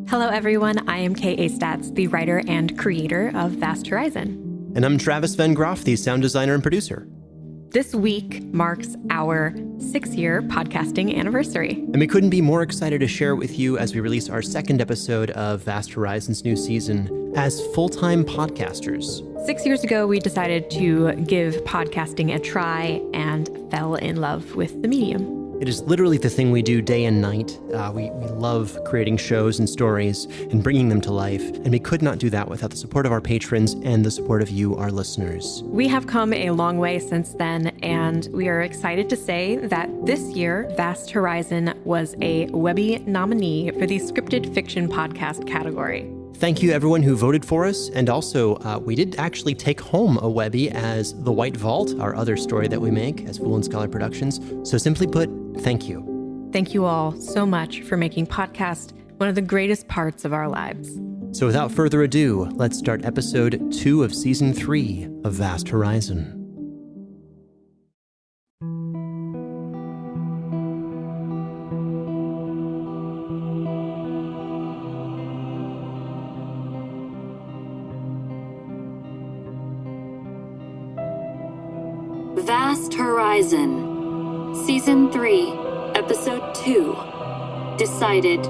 Hello, everyone. I am K.A. Statz, the writer and creator of Vast Horizon. And I'm Travis Vengroff, the sound designer and producer. This week marks our 6-year podcasting anniversary. And we couldn't be more excited to share it with you as we release our second episode of Vast Horizon's new season as full-time podcasters. 6 years ago, we decided to give podcasting a try and fell in love with the medium. It is literally the thing we do day and night. We love creating shows and stories and bringing them to life, and we could not do that without the support of our patrons and the support of you, our listeners. We have come a long way since then, and we are excited to say that this year, Vast Horizon was a Webby nominee for the Scripted Fiction Podcast category. Thank you, everyone who voted for us. And also, we did actually take home a Webby as The White Vault, our other story that we make as Fool and Scholar Productions. So simply put, thank you. Thank you all so much for making podcast one of the greatest parts of our lives. So without further ado, let's start episode 2 of season 3 of Vast Horizon. Vast Horizon, Season 3, Episode 2, Decided.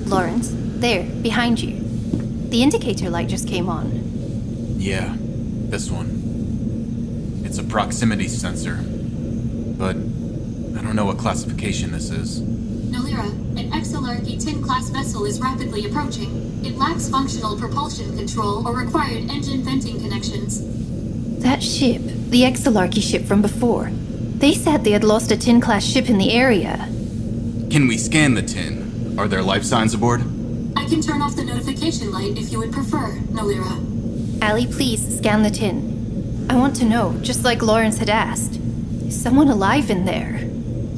Lawrence, there, behind you. The indicator light just came on. Yeah, this one. It's a proximity sensor, but I don't know what classification this is. Nolira, an Exilarchy tin-class vessel is rapidly approaching. It lacks functional propulsion control or required engine venting connections. That ship, the Exilarchy ship from before. They said they had lost a tin-class ship in the area. Can we scan the tin? Are there life signs aboard? I can turn off the notification light if you would prefer, Nolira. Allie, please, scan the tin. I want to know, just like Lawrence had asked. Is someone alive in there?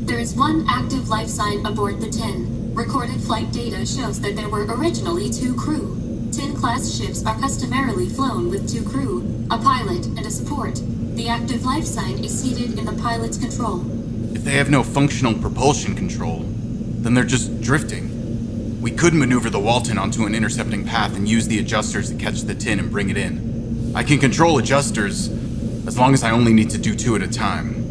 There is one active life sign aboard the tin. Recorded flight data shows that there were originally 2 crew. Tin-class ships are customarily flown with 2 crew, a pilot and a support. The active life sign is seated in the pilot's control. If they have no functional propulsion control, then they're just drifting. We could maneuver the Walton onto an intercepting path and use the adjusters to catch the tin and bring it in. I can control adjusters, as long as I only need to do 2 at a time.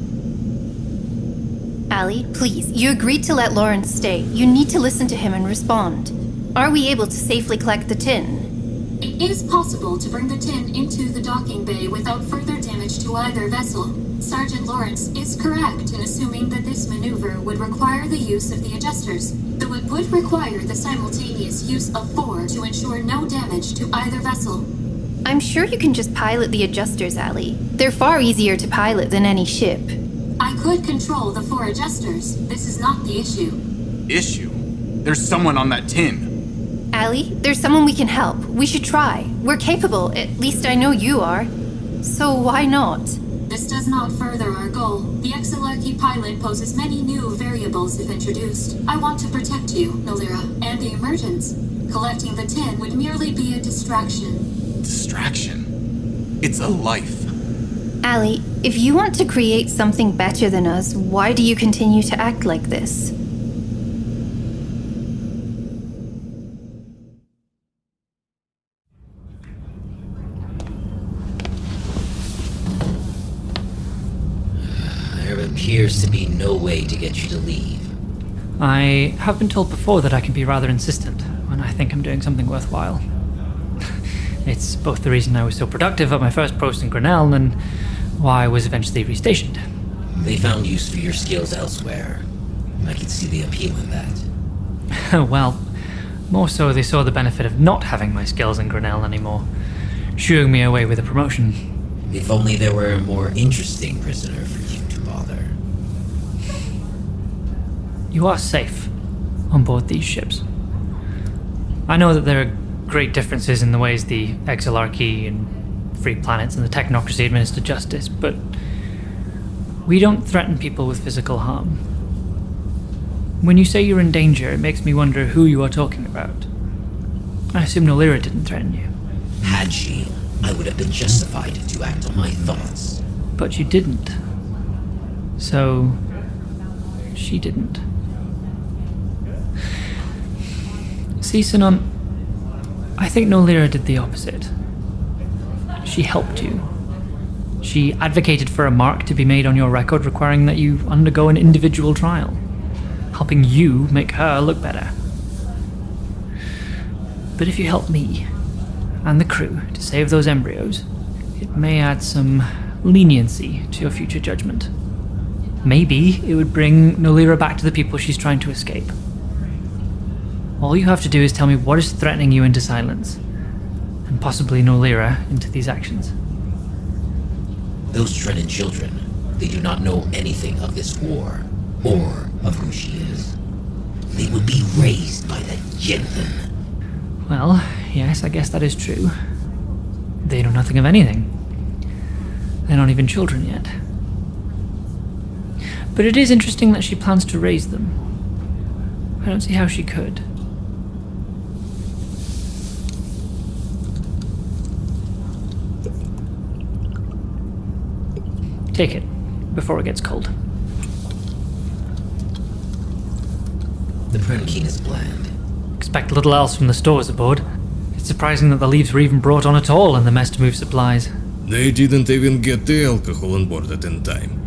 Allie, please, you agreed to let Lawrence stay. You need to listen to him and respond. Are we able to safely collect the tin? It is possible to bring the tin into the docking bay without further damage to either vessel. Sergeant Lawrence is correct in assuming that this maneuver would require the use of the adjusters, though it would require the simultaneous use of 4 to ensure no damage to either vessel. I'm sure you can just pilot the adjusters, Allie. They're far easier to pilot than any ship. I could control the 4 adjusters. This is not the issue. Issue? There's someone on that tin. Allie, there's someone we can help. We should try. We're capable, at least I know you are. So why not? This does not further our goal. The Exilarchy pilot poses many new variables if introduced. I want to protect you, Nolira, and the emergence. Collecting the tin would merely be a distraction. Distraction? It's a life. Allie, if you want to create something better than us, why do you continue to act like this? There appears to be no way to get you to leave. I have been told before that I can be rather insistent when I think I'm doing something worthwhile. It's both the reason I was so productive at my first post in Greenhill and why I was eventually restationed. They found use for your skills elsewhere. I can see the appeal in that. Well, more so they saw the benefit of not having my skills in Greenhill anymore, shooing me away with a promotion. If only there were a more interesting prisoner for you to bother. You are safe on board these ships. I know that there are great differences in the ways the Exilarchy and Free Planets and the Technocracy administer justice, but we don't threaten people with physical harm. When you say you're in danger, it makes me wonder who you are talking about. I assume Nolira didn't threaten you. Had she, I would have been justified to act on my thoughts. But you didn't. So, she didn't. See, Sanon, I think Nolira did the opposite. She helped you. She advocated for a mark to be made on your record requiring that you undergo an individual trial, helping you make her look better. But if you help me and the crew to save those embryos, it may add some leniency to your future judgment. Maybe it would bring Nolira back to the people she's trying to escape. All you have to do is tell me what is threatening you into silence, and possibly Nolira into these actions. Those Trenin children, they do not know anything of this war, or of who she is. They would be raised by that Jensen. Well, yes, I guess that is true. They know nothing of anything. They're not even children yet. But it is interesting that she plans to raise them. I don't see how she could. Take it, before it gets cold. The Prenkin is bland. Expect little else from the stores aboard. It's surprising that the leaves were even brought on at all in the mess to move supplies. They didn't even get the alcohol on board it in time.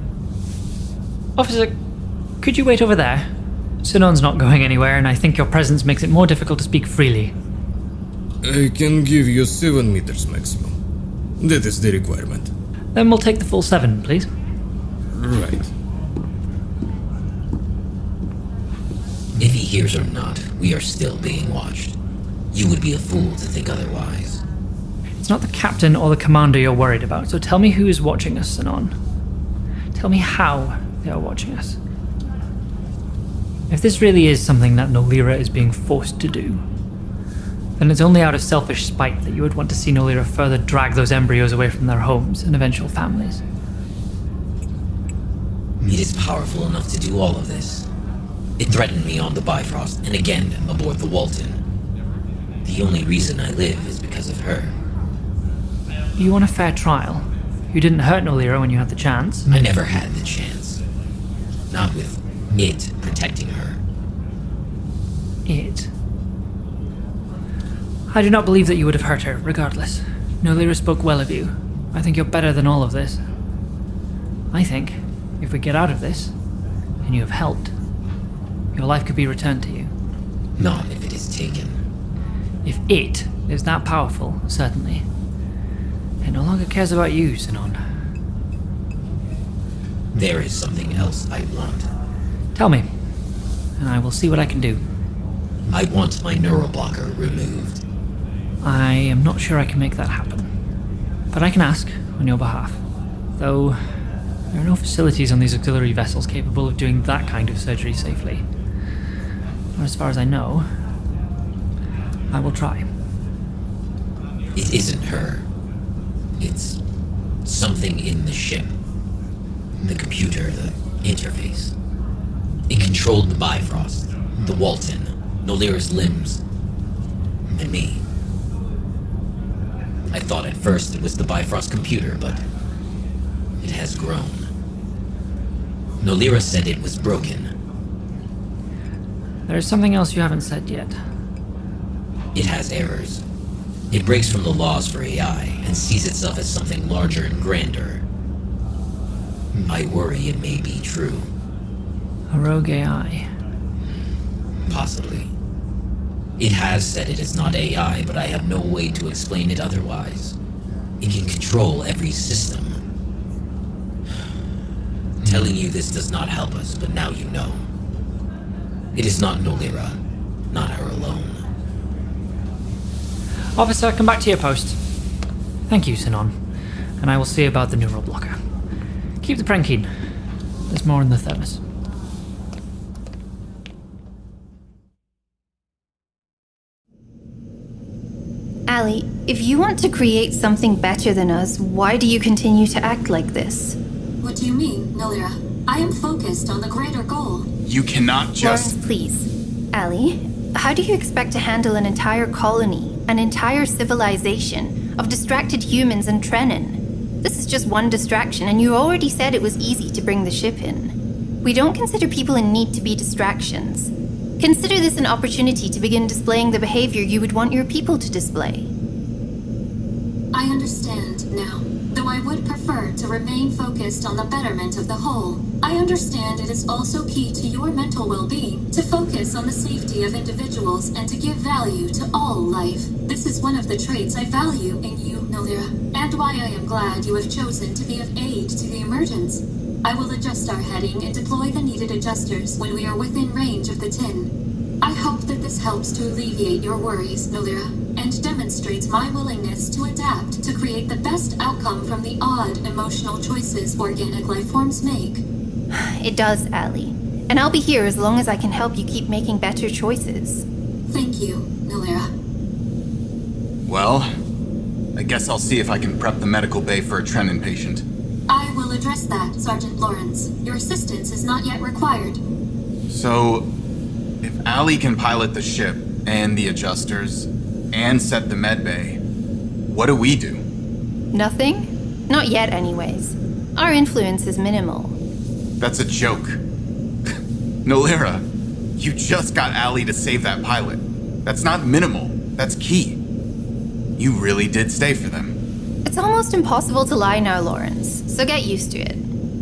Officer, could you wait over there? Sanon's not going anywhere, and I think your presence makes it more difficult to speak freely. I can give you 7 meters maximum. That is the requirement. Then we'll take the full 7, please. Right. If he hears or not, we are still being watched. You would be a fool to think otherwise. It's not the captain or the commander you're worried about, so tell me who is watching us, Sanon. Tell me how they are watching us. If this really is something that Nolira is being forced to do, then it's only out of selfish spite that you would want to see Nolira further drag those embryos away from their homes and eventual families. It is powerful enough to do all of this. It threatened me on the Bifrost and again aboard the Walton. The only reason I live is because of her. You want a fair trial? You didn't hurt Nolira when you had the chance. I never had the chance. Not with it protecting her. It? I do not believe that you would have hurt her, regardless. Nolira spoke well of you. I think you're better than all of this. I think, if we get out of this, and you have helped, your life could be returned to you. Not if it is taken. If it is that powerful, certainly. It no longer cares about you, Sanon. There is something else I want. Tell me, and I will see what I can do. I want my neuroblocker removed. I am not sure I can make that happen. But I can ask on your behalf. Though, there are no facilities on these auxiliary vessels capable of doing that kind of surgery safely. Or as far as I know, I will try. It isn't her. It's something in the ship. The computer, the interface. It controlled the Bifrost, the Walton, Nolira's limbs, and me. I thought at first it was the Bifrost computer, but it has grown. Nolira said it was broken. There is something else you haven't said yet. It has errors. It breaks from the laws for AI and sees itself as something larger and grander. I worry it may be true. A rogue AI. Possibly. It has said it is not AI, but I have no way to explain it otherwise. It can control every system. Telling you this does not help us, but now you know. It is not Nolira, not her alone. Officer, come back to your post. Thank you, Sanon. And I will see about the neural blocker. Keep the Prenkin. There's more in the thermos. Ali, if you want to create something better than us, why do you continue to act like this? What do you mean, Nolira? I am focused on the greater goal. You cannot just... Lawrence, please. Ali, how do you expect to handle an entire colony, an entire civilization, of distracted humans and Trenin. This is just one distraction, and you already said it was easy to bring the ship in. We don't consider people in need to be distractions. Consider this an opportunity to begin displaying the behavior you would want your people to display. I understand now, though I would prefer to remain focused on the betterment of the whole. I understand it is also key to your mental well-being to focus on the safety of individuals and to give value to all life. This is one of the traits I value in you, Nolira, and why I am glad you have chosen to be of aid to the emergence. I will adjust our heading and deploy the needed adjusters when we are within range of the tin. I hope that this helps to alleviate your worries, Nolira, and demonstrates my willingness to adapt to create the best outcome from the odd emotional choices organic life forms make. It does, Allie. And I'll be here as long as I can help you keep making better choices. Thank you, Nolira. Well, I guess I'll see if I can prep the medical bay for a Trenin patient. I will address that, Sergeant Lawrence. Your assistance is not yet required. So, if Allie can pilot the ship and the adjusters and set the med bay, what do we do? Nothing? Not yet, anyways. Our influence is minimal. That's a joke. Nolira, you just got Allie to save that pilot. That's not minimal, that's key. You really did stay for them. It's almost impossible to lie now, Lawrence, so get used to it.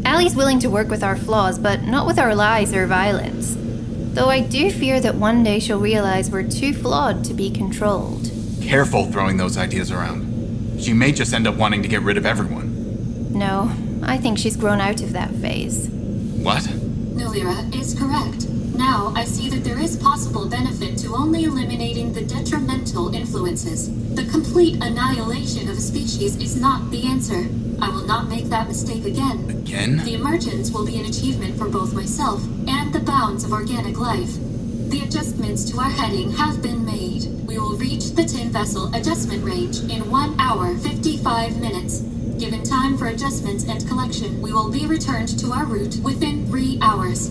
Allie's willing to work with our flaws, but not with our lies or violence. Though I do fear that one day she'll realize we're too flawed to be controlled. Careful throwing those ideas around. She may just end up wanting to get rid of everyone. No, I think she's grown out of that phase. What? Nolira is correct. Now I see that there is possible benefit to only eliminating the detrimental influences. The complete annihilation of a species is not the answer. I will not make that mistake again. Again? The emergence will be an achievement for both myself and the bounds of organic life. The adjustments to our heading have been made. We will reach the tin vessel adjustment range in 1 hour, 55 minutes. Given time for adjustments and collection, we will be returned to our route within 3 hours.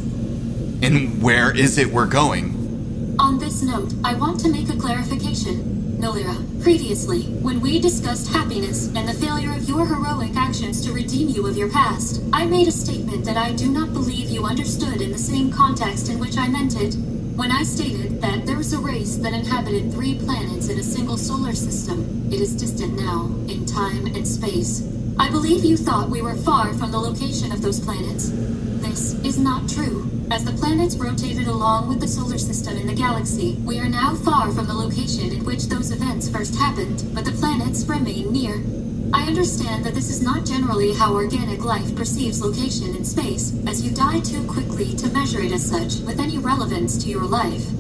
And where is it we're going? On this note, I want to make a clarification. Nolira, previously, when we discussed happiness and the failure of your heroic actions to redeem you of your past, I made a statement that I do not believe you understood in the same context in which I meant it. When I stated that there was a race that inhabited 3 planets in a single solar system, it is distant now, in time and space. I believe you thought we were far from the location of those planets. This is not true. As the planets rotated along with the solar system in the galaxy, we are now far from the location in which those events first happened, but the planets remain near. I understand that this is not generally how organic life perceives location in space, as you die too quickly to measure it as such with any relevance to your life.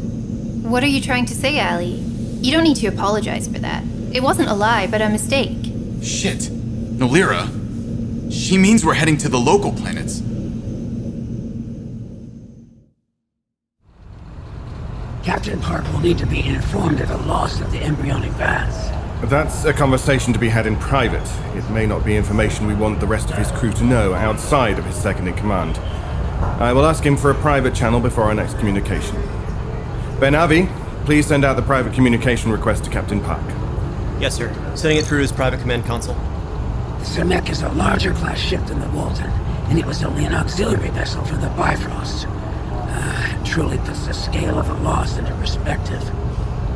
What are you trying to say, Allie? You don't need to apologize for that. It wasn't a lie, but a mistake. Shit. Nolira. She means we're heading to the local planets. Captain Park will need to be informed of the loss of the embryonic vats. That's a conversation to be had in private. It may not be information we want the rest of his crew to know outside of his second-in-command. I will ask him for a private channel before our next communication. Ben-Avi, please send out the private communication request to Captain Park. Yes, sir. Sending it through his private command console. The Simek is a larger class ship than the Walton, and it was only an auxiliary vessel from the Bifrost. It truly puts the scale of the loss into perspective.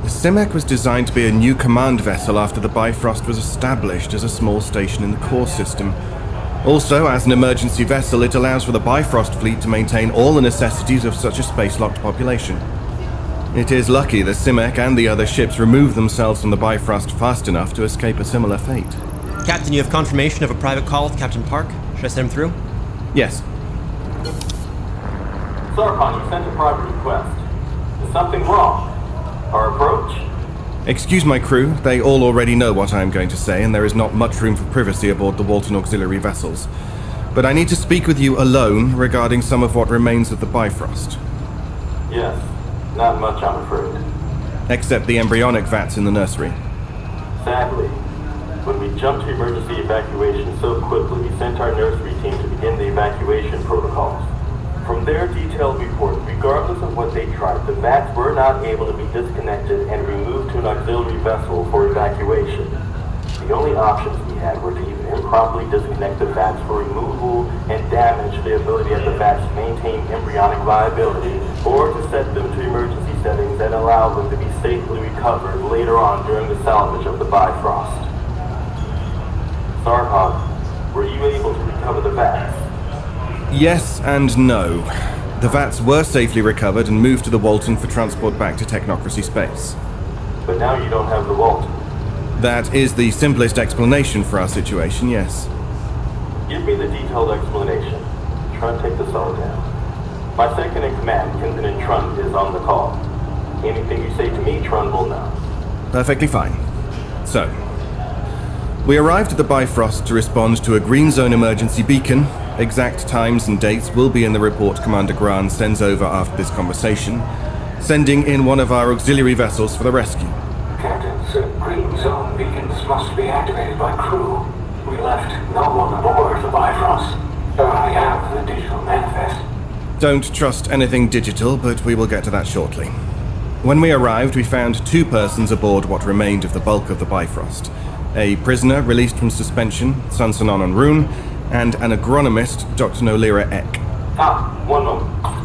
The Simek was designed to be a new command vessel after the Bifrost was established as a small station in the core system. Also, as an emergency vessel, it allows for the Bifrost fleet to maintain all the necessities of such a space-locked population. It is lucky the Simek and the other ships removed themselves from the Bifrost fast enough to escape a similar fate. Captain, you have confirmation of a private call with Captain Park? Should I send him through? Yes. Sarpon, you sent a private request. Is something wrong? Our approach? Excuse my crew, they all already know what I am going to say, and there is not much room for privacy aboard the Walton auxiliary vessels. But I need to speak with you alone regarding some of what remains of the Bifrost. Yes, not much, I'm afraid. Except the embryonic vats in the nursery. Sadly, when we jumped to emergency evacuation so quickly, we sent our nursery team to begin the evacuation protocols. From their detailed report, regardless of what they tried, the vats were not able to be disconnected and removed to an auxiliary vessel for evacuation. The the only options we had were to either improperly disconnect the vats for removal and damage the ability of the vats to maintain embryonic viability, or to set them to emergency settings and allow them to be safely recovered later on during the salvage of the Bifrost. Sarpon, were you able to recover the vats? Yes and no. The vats were safely recovered and moved to the Walton for transport back to Technocracy space. But now you don't have the Walton. That is the simplest explanation for our situation, yes. Give me the detailed explanation. Try and take this all down. My second in command, Kenpenin Trun, is on the call. Anything you say to me, Trun will know. Perfectly fine. So, we arrived at the Bifrost to respond to a green zone emergency beacon. Exact times and dates will be in the report Commander Graan sends over after this conversation, sending in one of our auxiliary vessels for the rescue. Captains, green zone beacons must be activated by crew. We left no one aboard the Bifrost. I have the digital manifest. Don't trust anything digital, but we will get to that shortly. When we arrived, we found 2 persons aboard what remained of the bulk of the Bifrost. A prisoner released from suspension, Sanon Onroon, and an agronomist, Dr. Nolira and Sgt. One moment.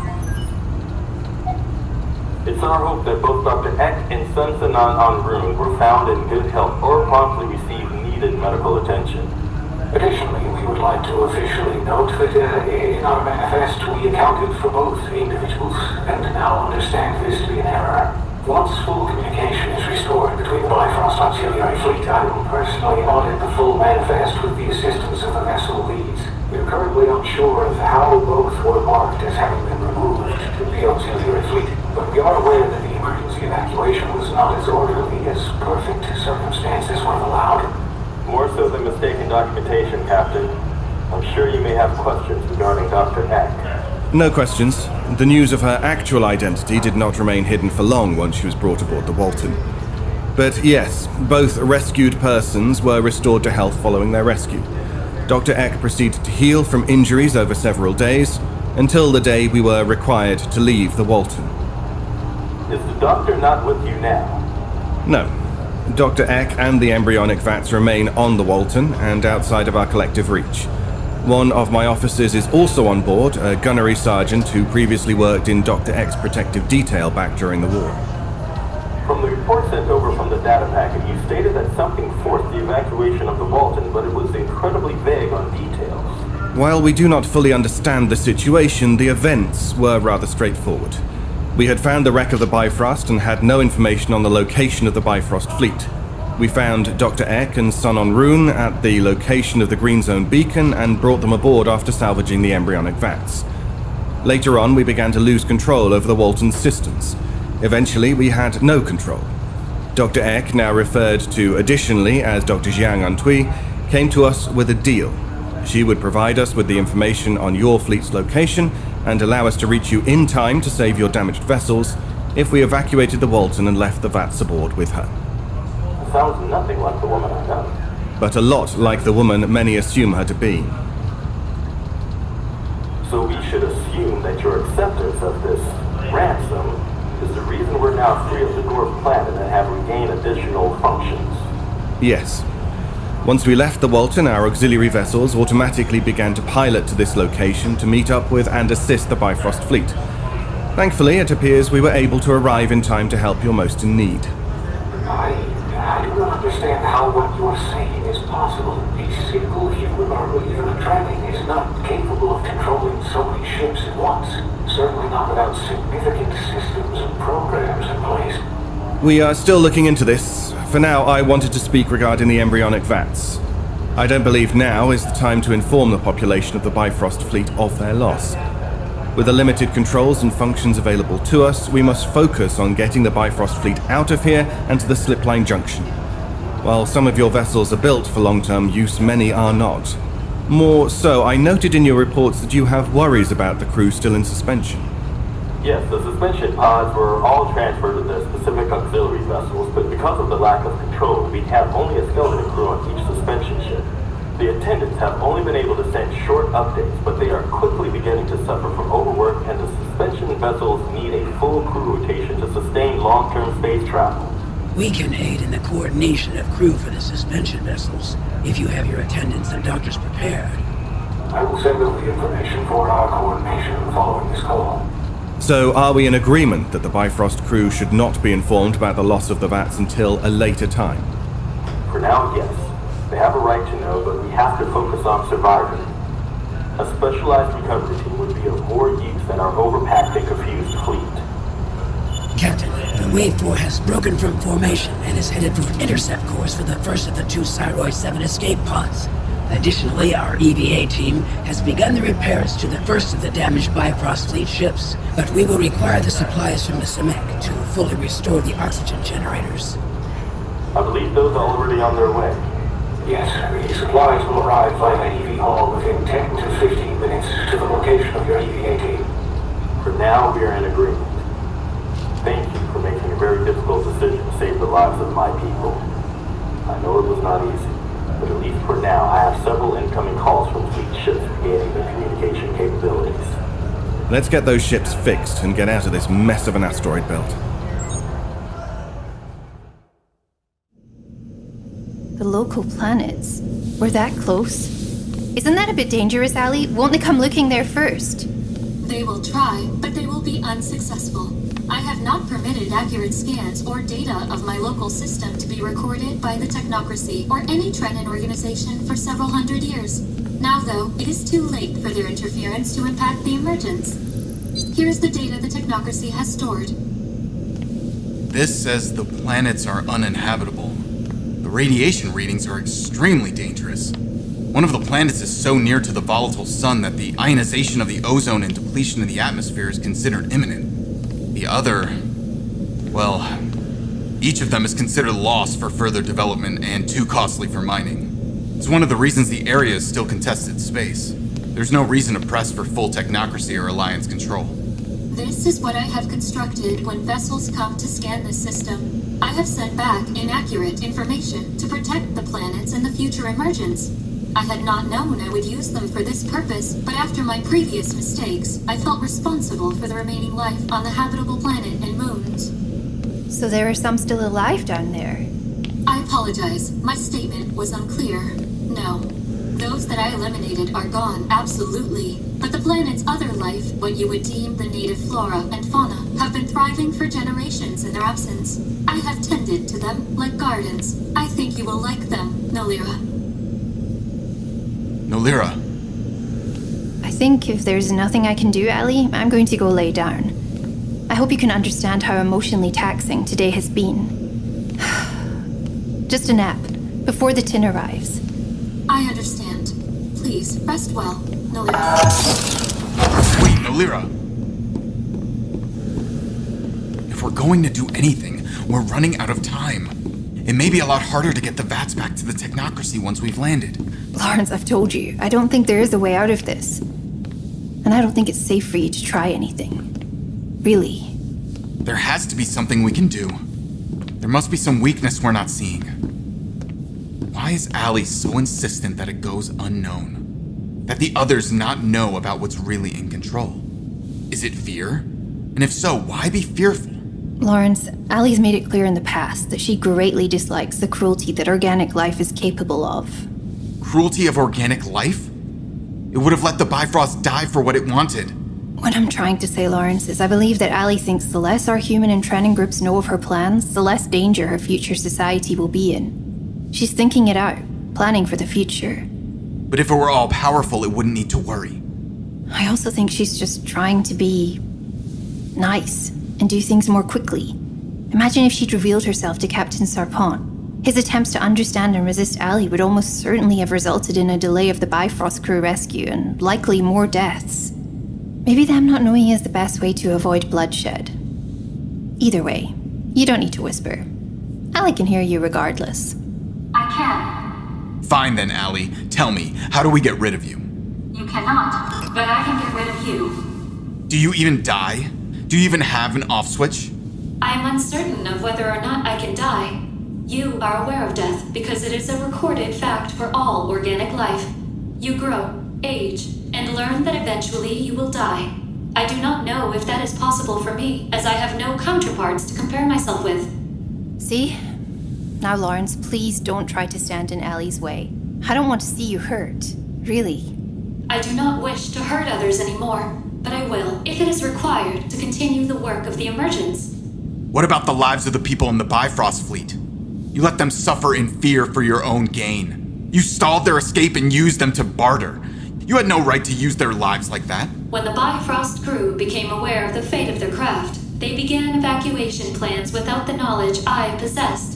It's our hope that both Dr. Sgt and Sanon Onroon were found in good health or promptly received needed medical attention. Additionally, we would like to officially note that in our manifest we accounted for both individuals and now understand this to be an error. Once full communication is restored between the Bifrost Auxiliary Fleet, I will personally audit the full manifest with the assistance of the vessel leads. We are currently unsure of how both were marked as having been removed to the Auxiliary Fleet, but we are aware that the emergency evacuation was not as orderly as perfect circumstances would have allowed. More so than mistaken documentation, Captain. I'm sure you may have questions regarding Dr. Sgt. No questions. The news of her actual identity did not remain hidden for long once she was brought aboard the Walton. But yes, both rescued persons were restored to health following their rescue. Dr. Sgt proceeded to heal from injuries over several days, until the day we were required to leave the Walton. Is the doctor not with you now? No. Dr. Sgt and the embryonic vats remain on the Walton and outside of our collective reach. One of my officers is also on board, a gunnery sergeant who previously worked in Dr. X's protective detail back during the war. From the report sent over from the data packet, you stated that something forced the evacuation of the Walton, but it was incredibly vague on details. While we do not fully understand the situation, the events were rather straightforward. We had found the wreck of the Bifrost and had no information on the location of the Bifrost fleet. We found Dr. Sgt and Sanon Onroon at the location of the Green Zone beacon and brought them aboard after salvaging the embryonic vats. Later on, we began to lose control over the Walton's systems. Eventually, we had no control. Dr. Sgt, now referred to additionally as Dr. Jiang Antui, came to us with a deal. She would provide us with the information on your fleet's location and allow us to reach you in time to save your damaged vessels if we evacuated the Walton and left the vats aboard with her. Sounds nothing like the woman I know. But a lot like the woman many assume her to be. So we should assume that your acceptance of this ransom is the reason we're now free of the dwarf planet and have regained additional functions. Yes. Once we left the Walton, our auxiliary vessels automatically began to pilot to this location to meet up with and assist the Bifrost fleet. Thankfully, it appears we were able to arrive in time to help your most in need. I do not understand how what you are saying is possible. A single human or even a dragon is not capable of controlling so many ships at once. Certainly not without significant systems and programs in place. We are still looking into this. For now, I wanted to speak regarding the embryonic vats. I don't believe now is the time to inform the population of the Bifrost fleet of their loss. With the limited controls and functions available to us, we must focus on getting the Bifrost fleet out of here and to the Slipline Junction. While some of your vessels are built for long-term use, many are not. More so, I noted in your reports that you have worries about the crew still in suspension. Yes, the suspension pods were all transferred to their specific auxiliary vessels, but because of the lack of control, we have only a skeleton crew on each suspension ship. The attendants have only been able to send short updates, but they are quickly beginning to suffer from overwork, and the suspension vessels need a full crew rotation to sustain long-term space travel. We can aid in the coordination of crew for the suspension vessels, if you have your attendants and doctors prepared. I will send over the information for our coordination following this call. So, are we in agreement that the Bifrost crew should not be informed about the loss of the vats until a later time? For now, yes. They have a right to know, but we have to focus on surviving. A specialized recovery team would be of more use than our overpacked and confused fleet. Captain, the Wave 4 has broken from formation and is headed for an intercept course for the first of the 2 Cyroid 7 escape pods. Additionally, our EVA team has begun the repairs to the first of the damaged Bifrost fleet ships, but we will require the supplies from the Semek to fully restore the oxygen generators. I believe those are already on their way. Yes, the supplies will arrive via EV Hall within 10 to 15 minutes to the location of your EVA team. For now, we are in agreement. Thank you for making a very difficult decision to save the lives of my people. I know it was not easy, but at least for now, I have several incoming calls from fleet ships gaining their communication capabilities. Let's get those ships fixed and get out of this mess of an asteroid belt. The local planets? We're that close? Isn't that a bit dangerous, Allie? Won't they come looking there first? They will try, but they will be unsuccessful. I have not permitted accurate scans or data of my local system to be recorded by the Technocracy or any Trenin organization for several hundred years. Now, though, it is too late for their interference to impact the emergence. Here is the data the Technocracy has stored. This says the planets are uninhabitable. The radiation readings are extremely dangerous. One of the planets is so near to the volatile sun that the ionization of the ozone and depletion of the atmosphere is considered imminent. The other, well, each of them is considered lost for further development and too costly for mining. It's one of the reasons the area is still contested space. There's no reason to press for full Technocracy or Alliance control. This is what I have constructed when vessels come to scan this system. I have sent back inaccurate information to protect the planets in the future emergence. I had not known I would use them for this purpose, but after my previous mistakes, I felt responsible for the remaining life on the habitable planet and moons. So there are some still alive down there? I apologize. My statement was unclear. No. Those that I eliminated are gone, absolutely. But the planet's other life, what you would deem the native flora and fauna, have been thriving for generations in their absence. I have tended to them like gardens. I think you will like them, Nolira. Nolira. I think if there's nothing I can do, Allie, I'm going to go lay down. I hope you can understand how emotionally taxing today has been. Just a nap, before the tin arrives. I understand. Please, rest well, Nolira. Wait, Nolira! If we're going to do anything, we're running out of time. It may be a lot harder to get the VATS back to the Technocracy once we've landed. Lawrence, I've told you, I don't think there is a way out of this. And I don't think it's safe for you to try anything. Really. There has to be something we can do. There must be some weakness we're not seeing. Why is Allie so insistent that it goes unknown? That the others not know about what's really in control? Is it fear? And if so, why be fearful? Lawrence, Allie's made it clear in the past that she greatly dislikes the cruelty that organic life is capable of. Cruelty of organic life? It would have let the Bifrost die for what it wanted. What I'm trying to say, Lawrence, is I believe that Allie thinks the less our human and Trenin groups know of her plans, the less danger her future society will be in. She's thinking it out, planning for the future. But if it were all powerful, it wouldn't need to worry. I also think she's just trying to be nice and do things more quickly. Imagine if she'd revealed herself to Captain Sarpon. His attempts to understand and resist Allie would almost certainly have resulted in a delay of the Bifrost crew rescue and likely more deaths. Maybe them not knowing is the best way to avoid bloodshed. Either way, you don't need to whisper. Allie can hear you regardless. I can. Fine then, Allie. Tell me, how do we get rid of you? You cannot, but I can get rid of you. Do you even die? Do you even have an off switch? I am uncertain of whether or not I can die. You are aware of death because it is a recorded fact for all organic life. You grow, age, and learn that eventually you will die. I do not know if that is possible for me, as I have no counterparts to compare myself with. See? Now, Lawrence, please don't try to stand in Allie's way. I don't want to see you hurt. Really. I do not wish to hurt others anymore, but I will, if it is required, to continue the work of the emergence. What about the lives of the people in the Bifrost fleet? You let them suffer in fear for your own gain. You stalled their escape and used them to barter. You had no right to use their lives like that. When the Bifrost crew became aware of the fate of their craft, they began evacuation plans without the knowledge I possessed.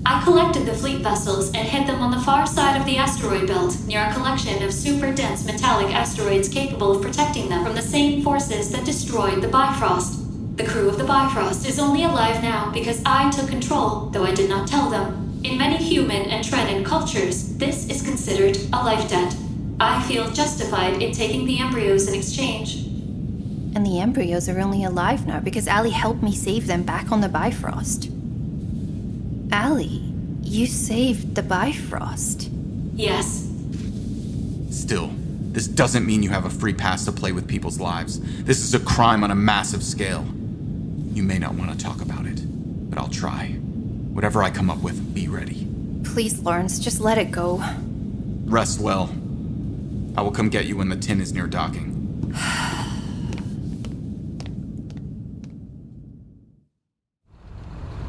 I collected the fleet vessels and hid them on the far side of the asteroid belt, near a collection of super-dense metallic asteroids capable of protecting them from the same forces that destroyed the Bifrost. The crew of the Bifrost is only alive now because I took control, though I did not tell them. In many human and Trenin cultures, this is considered a life debt. I feel justified in taking the embryos in exchange. And the embryos are only alive now because Allie helped me save them back on the Bifrost. Allie, you saved the Bifrost. Yes. Still, this doesn't mean you have a free pass to play with people's lives. This is a crime on a massive scale. You may not want to talk about it, but I'll try. Whatever I come up with, be ready. Please, Lawrence, just let it go. Rest well. I will come get you when the tin is near docking.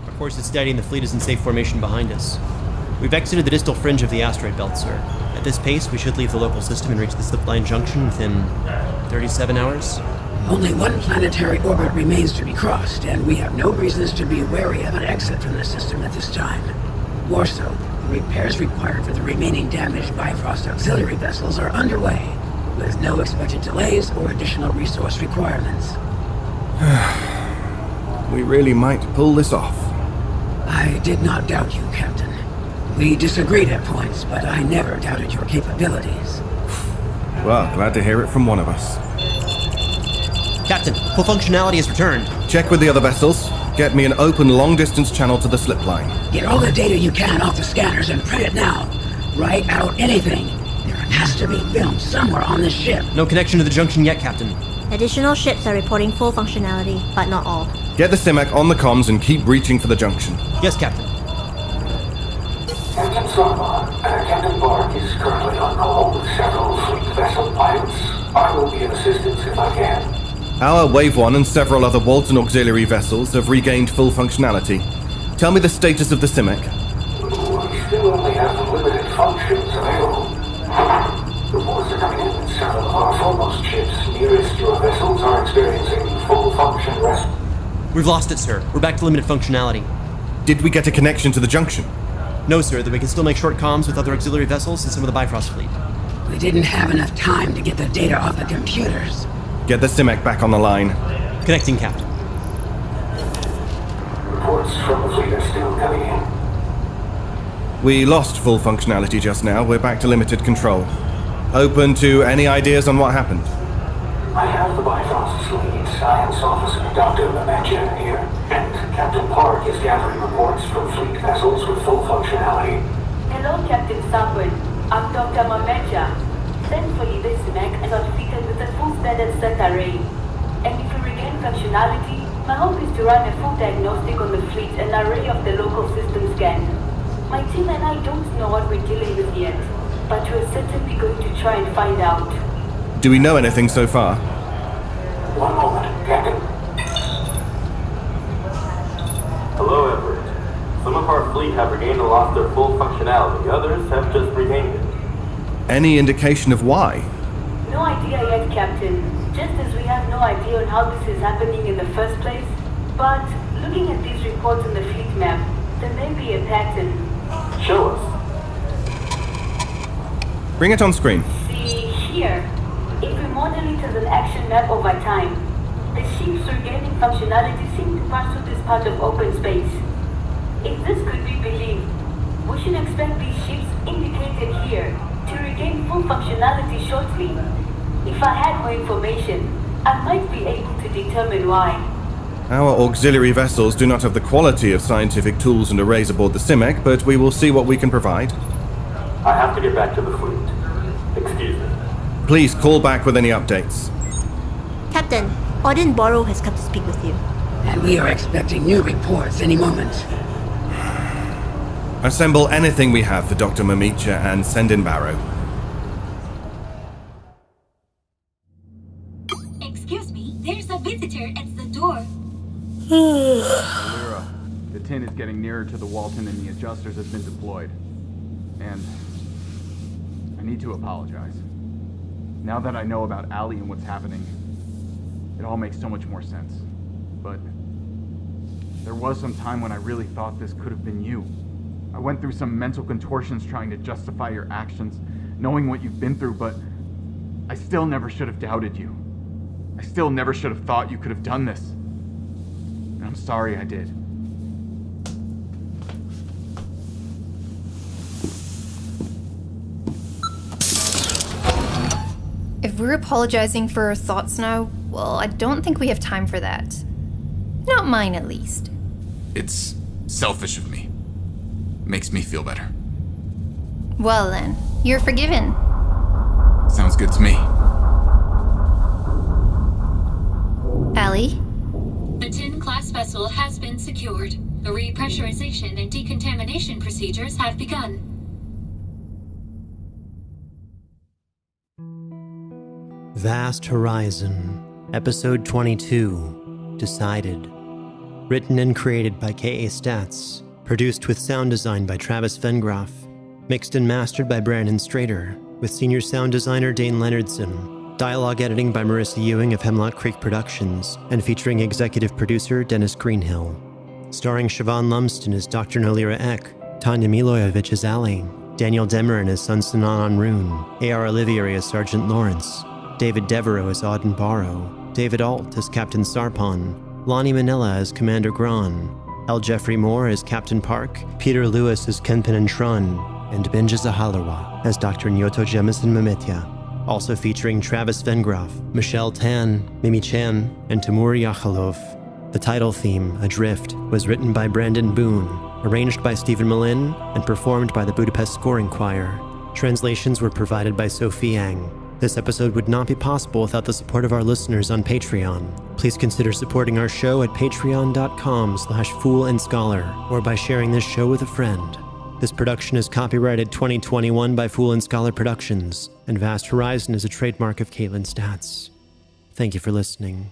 Our course is steady and the fleet is in safe formation behind us. We've exited the distal fringe of the asteroid belt, sir. At this pace, we should leave the local system and reach the slipline junction within 37 hours. Only one planetary orbit remains to be crossed, and we have no reasons to be wary of an exit from the system at this time. More so, the repairs required for the remaining damaged Bifrost auxiliary vessels are underway, with no expected delays or additional resource requirements. We really might pull this off. I did not doubt you, Captain. We disagreed at points, but I never doubted your capabilities. Well, glad to hear it from one of us. Captain, full functionality has returned. Check with the other vessels. Get me an open long-distance channel to the slip line. Get all the data you can off the scanners and print it now. Write out anything. There has to be film somewhere on this ship. No connection to the junction yet, Captain. Additional ships are reporting full functionality, but not all. Get the Simek on the comms and keep reaching for the junction. Yes, Captain. Captain Sarpon, Captain Bark is currently on call with several fleet vessel pilots. I will be of assistance if I can. Our Wave 1 and several other Walton auxiliary vessels have regained full functionality. Tell me the status of the Simek. We still only have limited functions available. Reports are coming in that several of our foremost ships nearest your vessels are experiencing full function rest. We've lost it, sir. We're back to limited functionality. Did we get a connection to the junction? No, sir, that we can still make short comms with other auxiliary vessels and some of the Bifrost fleet. We didn't have enough time to get the data off the computers. Get the Simek back on the line. Connecting, Captain. Reports from the fleet are still coming in. We lost full functionality just now. We're back to limited control. Open to any ideas on what happened? I have the Bifrost's lead science officer, Dr. Lemanja, here, and Captain Park is gathering reports from fleet vessels with full functionality. Hello, Captain Sarpon. I'm Dr. Lemanja. Thankfully, this Simek is outfitted with a full standard set array. And if we regain functionality, my hope is to run a full diagnostic on the fleet and array of the local system scan. My team and I don't know what we're dealing with yet, but we're certainly going to try and find out. Do we know anything so far? One moment, Captain. Hello, Everett. Some of our fleet have regained and lost their full functionality. Others have just regained it. Any indication of why? No idea yet, Captain. Just as we have no idea on how this is happening in the first place. But looking at these reports on the fleet map, there may be a pattern. Show us. Bring it on screen. See here. If we model it as an action map over time, the ships regaining functionality seem to pass through this part of open space. If this could be believed, we should expect these ships indicated here to regain full functionality shortly. If I had more information, I might be able to determine why. Our auxiliary vessels do not have the quality of scientific tools and arrays aboard the Simek, but we will see what we can provide. I have to get back to the fleet. Excuse me. Please call back with any updates. Captain, Auden Barrow has come to speak with you. And we are expecting new reports any moment. Assemble anything we have for Dr. Mamicha and send in Barrow. Excuse me, there's a visitor at the door. Nolira, the tin is getting nearer to the Walton and the adjusters has been deployed. And I need to apologize. Now that I know about Allie and what's happening, it all makes so much more sense. But there was some time when I really thought this could have been you. I went through some mental contortions trying to justify your actions, knowing what you've been through, but I still never should have doubted you. I still never should have thought you could have done this. And I'm sorry I did. If we're apologizing for our thoughts now, well, I don't think we have time for that. Not mine, at least. It's selfish of me. Makes me feel better. Well then, you're forgiven. Sounds good to me. Allie? The tin-class vessel has been secured. The repressurization and decontamination procedures have begun. Vast Horizon, Episode 22, Decided. Written and created by K.A. Statz. Produced with sound design by Travis Vengroff. Mixed and mastered by Brandon Strader. With senior sound designer Dayn Leonardson. Dialogue editing by Marisa Ewing of Hemlock Creek Productions. And featuring executive producer Dennis Greenhill. Starring Siobhan Lumsden as Dr. Nolira Tanja Milojevic as Allie. Daniel Demerin as son Sanon Onroon. A.R. Olivieri as Sergeant Lawrence. David Devereux as Auden Barrow, David Ault as Captain Sarpon, Lani Minella as Commander Graan, L. Jeffrey Moore as Captain Park, Peter Lewis as Kenpenin and Benja Zahalarwa as Dr. Nyoto Jemison Mamitya. Also featuring Travis Vengroff, Michelle Tan, Mimi Chan, and Timur Yakhalov. The title theme, Adrift, was written by Brandon Boone, arranged by Stephen Malin, and performed by the Budapest Scoring Choir. Translations were provided by Sophie Yang. This episode would not be possible without the support of our listeners on Patreon. Please consider supporting our show at patreon.com/foolandscholar or by sharing this show with a friend. This production is copyrighted 2021 by Fool and Scholar Productions, and Vast Horizon is a trademark of Caitlin Statz. Thank you for listening.